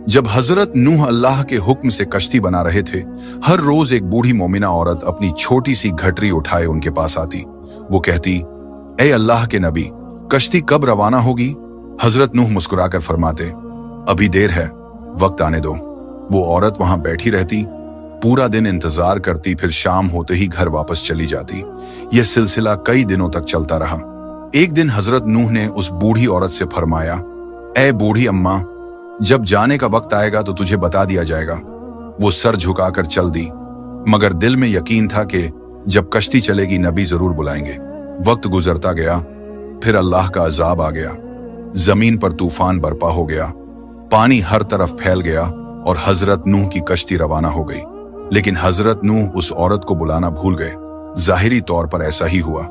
जब हजरत नूह अल्लाह के हुक्म से कश्ती बना रहे थे, हर रोज एक बूढ़ी मोमिना औरत अपनी छोटी सी घटरी उठाए उनके पास आती। वो कहती, ए अल्लाह के नबी, कश्ती कब रवाना होगी? हजरत नूह मुस्कुराकर फरमाते, अभी देर है, वक्त आने दो। वो औरत वहां बैठी रहती, पूरा दिन इंतजार करती, फिर शाम होते ही घर वापस चली जाती। यह सिलसिला कई दिनों तक चलता रहा। एक दिन हजरत नूह ने उस बूढ़ी औरत से फरमाया, ए बूढ़ी अम्मा, जब जाने का वक्त आएगा तो तुझे बता दिया जाएगा। वो सर झुकाकर चल दी, मगर दिल में यकीन था कि जब कश्ती चलेगी नबी जरूर बुलाएंगे। वक्त गुजरता गया, फिर अल्लाह का अजाब आ गया। जमीन पर तूफान बरपा हो गया, पानी हर तरफ फैल गया और हजरत नूह की कश्ती रवाना हो गई। लेकिन हजरत नूह उस औरत को बुलाना भूल गए। जाहिरी तौर पर ऐसा ही हुआ।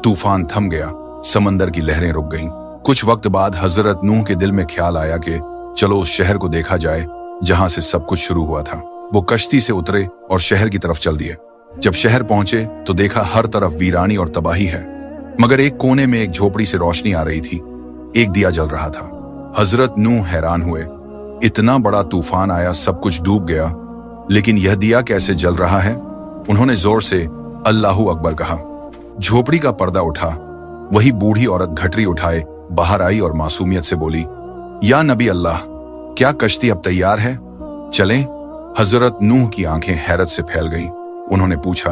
तूफान थम गया, समंदर की लहरें रुक गईं। कुछ वक्त बाद हजरत नूह के दिल में ख्याल आया कि चलो उस शहर को देखा जाए जहां से सब कुछ शुरू हुआ था। वो कश्ती से उतरे और शहर की तरफ चल दिए। जब शहर पहुंचे तो देखा हर तरफ वीरानी और तबाही है, मगर एक कोने में एक झोपड़ी से रोशनी आ रही थी। एक दिया जल रहा था। हजरत नूह हैरान हुए, इतना बड़ा तूफान आया, सब कुछ डूब गया, लेकिन यह दिया कैसे जल रहा है? उन्होंने जोर से अल्लाहू अकबर कहा। झोपड़ी का पर्दा उठा। वही बूढ़ी औरत घटरी उठाए बाहर आई और मासूमियत से बोली, या नबी अल्लाह, क्या कश्ती अब तैयार है? चलें? हजरत नूह की आंखें हैरत से फैल गईं। उन्होंने पूछा,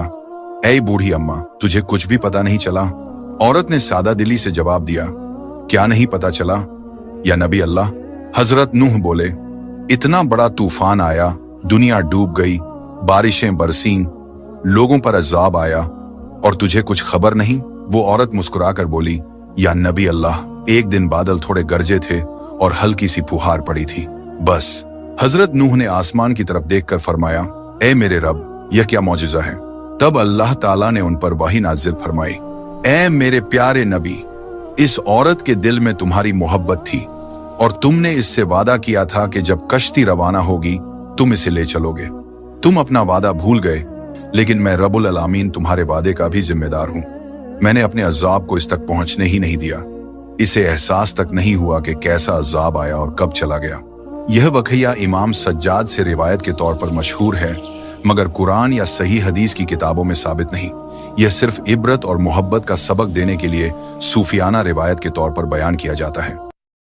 ऐ बूढ़ी अम्मा, तुझे कुछ भी पता नहीं चला? औरत ने सादा दिली से जवाब दिया, क्या नहीं पता चला या नबी अल्लाह? हजरत नूह बोले, इतना बड़ा तूफान आया, दुनिया डूब गई, बारिशें बरसीं, लोगों पर अजाब आया और तुझे कुछ खबर नहीं? वो औरत मुस्कुराकर बोली, या नबी अल्लाह, एक दिन बादल थोड़े गरजे थे और हल्की सी फुहार पड़ी थी, बस। हजरत नूह ने आसमान की तरफ देखकर फरमाया, ए मेरे रब, यह क्या मौजिजा है? तब अल्लाह ताला ने उन पर वही नाजिल फरमाई, ए मेरे प्यारे नबी, इस औरत के दिल में तुम्हारी मोहब्बत थी और तुमने इससे वादा किया था कि जब कश्ती रवाना होगी तुम इसे ले चलोगे। तुम अपना वादा भूल गए, लेकिन मैं रब्बुल आलमीन तुम्हारे वादे का भी जिम्मेदार हूं। मैंने अपने अजाब को इस तक पहुंचने ही नहीं दिया। इसे एहसास तक नहीं हुआ कि कैसा अजाब आया और कब चला गया। यह वक़िया इमाम सज्जाद से रिवायत के तौर पर मशहूर है, मगर कुरान या सही हदीस की किताबों में साबित नहीं। यह सिर्फ इबरत और मोहब्बत का सबक देने के लिए सूफियाना रिवायत के तौर पर बयान किया जाता है।